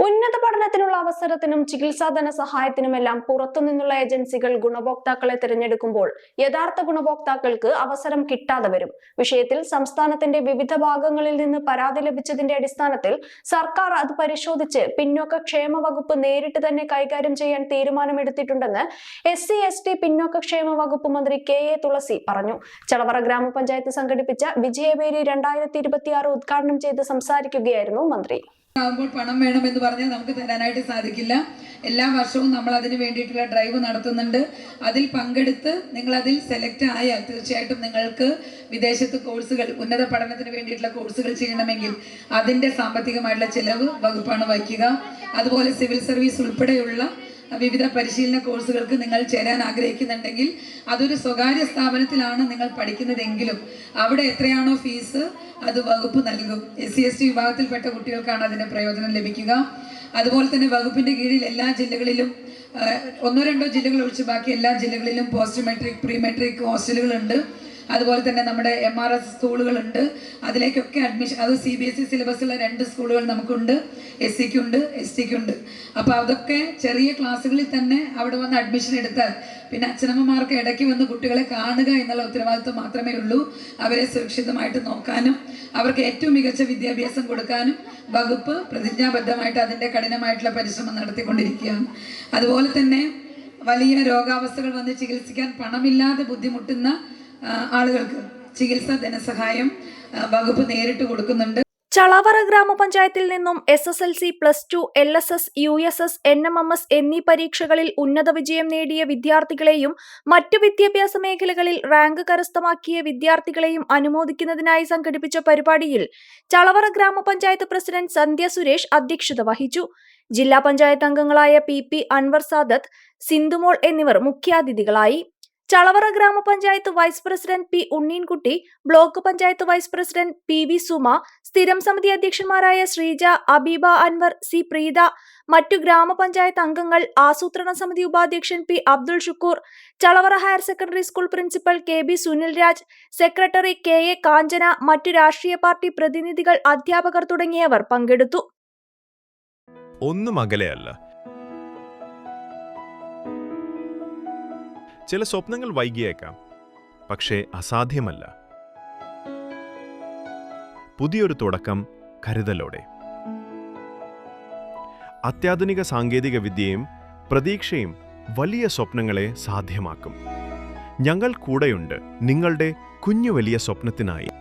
ഉന്നത പഠനത്തിനുള്ള അവസരത്തിനും ചികിത്സാ ധനസഹായത്തിനുമെല്ലാം പുറത്തുനിന്നുള്ള ഏജൻസികൾ ഗുണഭോക്താക്കളെ തിരഞ്ഞെടുക്കുമ്പോൾ യഥാർത്ഥ ഗുണഭോക്താക്കൾക്ക് അവസരം കിട്ടാതെ വരും. വിഷയത്തിൽ സംസ്ഥാനത്തിന്റെ വിവിധ ഭാഗങ്ങളിൽ നിന്ന് പരാതി ലഭിച്ചതിന്റെ അടിസ്ഥാനത്തിൽ സർക്കാർ അത് പരിശോധിച്ച് പിന്നോക്ക ക്ഷേമ വകുപ്പ് നേരിട്ട് തന്നെ കൈകാര്യം ചെയ്യാൻ തീരുമാനമെടുത്തിട്ടുണ്ടെന്ന് SC/ST പിന്നോക്ക ക്ഷേമ വകുപ്പ് മന്ത്രി KA തുളസി പറഞ്ഞു. ചളവറ ഗ്രാമപഞ്ചായത്ത് സംഘടിപ്പിച്ച വിജയവേരി 2026 ഉദ്ഘാടനം ചെയ്ത് സംസാരിക്കുകയായിരുന്നു മന്ത്രി. പണം വേണമെന്ന് പറഞ്ഞാൽ നമുക്ക് തരാനായിട്ട് സാധിക്കില്ല. എല്ലാ വർഷവും നമ്മൾ അതിന് വേണ്ടിയിട്ടുള്ള ഡ്രൈവ് നടത്തുന്നുണ്ട്. അതിൽ പങ്കെടുത്ത് നിങ്ങൾ അതിൽ സെലക്ട് ആയാൽ തീർച്ചയായിട്ടും നിങ്ങൾക്ക് വിദേശത്ത് കോഴ്സുകൾ, ഉന്നത പഠനത്തിന് വേണ്ടിയിട്ടുള്ള കോഴ്സുകൾ ചെയ്യണമെങ്കിൽ അതിൻ്റെ സാമ്പത്തികമായിട്ടുള്ള ചിലവ് വകുപ്പാണ് വഹിക്കുക. അതുപോലെ സിവിൽ സർവീസ് ഉൾപ്പെടെയുള്ള വിവിധ പരിശീലന കോഴ്സുകൾക്ക് നിങ്ങൾ ചേരാൻ ആഗ്രഹിക്കുന്നുണ്ടെങ്കിൽ അതൊരു സ്വകാര്യ സ്ഥാപനത്തിലാണ് നിങ്ങൾ പഠിക്കുന്നതെങ്കിലും അവിടെ എത്രയാണോ ഫീസ് അത് വകുപ്പ് നൽകും. SC/ST വിഭാഗത്തിൽപ്പെട്ട കുട്ടികൾക്കാണ് അതിൻ്റെ പ്രയോജനം ലഭിക്കുക. അതുപോലെ തന്നെ വകുപ്പിൻ്റെ കീഴിൽ എല്ലാ ജില്ലകളിലും 1-2 ജില്ലകൾ ഒഴിച്ച് ബാക്കി എല്ലാ ജില്ലകളിലും പോസ്റ്റ് മെട്രിക്, പ്രീ മെട്രിക് ഹോസ്റ്റലുകളുണ്ട്. അതുപോലെ തന്നെ നമ്മുടെ MRS സ്കൂളുകളുണ്ട്. അതിലേക്കൊക്കെ അഡ്മിഷൻ, അത് CBSE സിലബസുള്ള 2 സ്കൂളുകൾ നമുക്കുണ്ട്. SC-ക്കുണ്ട്, ST-ക്കുണ്ട്. അപ്പോൾ അതൊക്കെ ചെറിയ ക്ലാസ്സുകളിൽ തന്നെ അവിടെ വന്ന് അഡ്മിഷൻ എടുത്താൽ പിന്നെ അച്ഛനമ്മമാർക്ക് ഇടയ്ക്ക് വന്ന് കുട്ടികളെ കാണുക എന്നുള്ള ഉത്തരവാദിത്വം മാത്രമേ ഉള്ളൂ. അവരെ സുരക്ഷിതമായിട്ട് നോക്കാനും അവർക്ക് ഏറ്റവും മികച്ച വിദ്യാഭ്യാസം കൊടുക്കാനും വകുപ്പ് പ്രതിജ്ഞാബദ്ധമായിട്ട് അതിൻ്റെ കഠിനമായിട്ടുള്ള പരിശ്രമം നടത്തിക്കൊണ്ടിരിക്കുകയാണ്. അതുപോലെ തന്നെ വലിയ രോഗാവസ്ഥകൾ വന്ന് ചികിത്സിക്കാൻ പണമില്ലാതെ ബുദ്ധിമുട്ടുന്ന ആളുകൾക്ക് ചികിത്സാ ധനസഹായം വകുപ്പ് നേരിട്ട് കൊടുക്കുന്നുണ്ട്. ചളവറ ഗ്രാമപഞ്ചായത്തിൽ നിന്നും SSLC, +2, LSS, USS, NMMS എന്നീ പരീക്ഷകളിൽ ഉന്നത വിജയം നേടിയ വിദ്യാർത്ഥികളെയും മറ്റു വിദ്യാഭ്യാസ മേഖലകളിൽ റാങ്ക് കരസ്ഥമാക്കിയ വിദ്യാർത്ഥികളെയും അനുമോദിക്കുന്നതിനായി സംഘടിപ്പിച്ച പരിപാടിയിൽ ചളവറ ഗ്രാമപഞ്ചായത്ത് പ്രസിഡന്റ് സന്ധ്യ സുരേഷ് അധ്യക്ഷത വഹിച്ചു. ജില്ലാ പഞ്ചായത്ത് അംഗങ്ങളായ PP അൻവർ സാദത്ത്, സിന്ധുമോൾ എന്നിവർ മുഖ്യാതിഥികളായി. ചളവറ ഗ്രാമപഞ്ചായത്ത് vice president P Unneenkutty, block panchayat vice president PV Suma, സ്ഥിരം സമിതി അധ്യക്ഷന്മാരായ ശ്രീജ, അബീബ അൻവർ, C പ്രീത, മറ്റു ഗ്രാമപഞ്ചായത്ത് അംഗങ്ങൾ, ആസൂത്രണ സമിതി ഉപാധ്യക്ഷൻ P Abdul Shukoor, Chalavara higher secondary school principal KB Sunil Raj, secretary KA Kanchana, മറ്റു രാഷ്ട്രീയ പാർട്ടി പ്രതിനിധികൾ, അധ്യാപകർ തുടങ്ങിയവർ പങ്കെടുത്തു. ഒന്നും അകലെയല്ല. ചില സ്വപ്നങ്ങൾ വൈകിയേക്കാം, പക്ഷേ അസാധ്യമല്ല. പുതിയൊരു തുടക്കം കരുതലോടെ. അത്യാധുനിക സാങ്കേതിക വിദ്യയും പ്രതീക്ഷയും വലിയ സ്വപ്നങ്ങളെ സാധ്യമാക്കും. ഞങ്ങൾ കൂടെയുണ്ട് നിങ്ങളുടെ കുഞ്ഞു വലിയ സ്വപ്നത്തിനായി.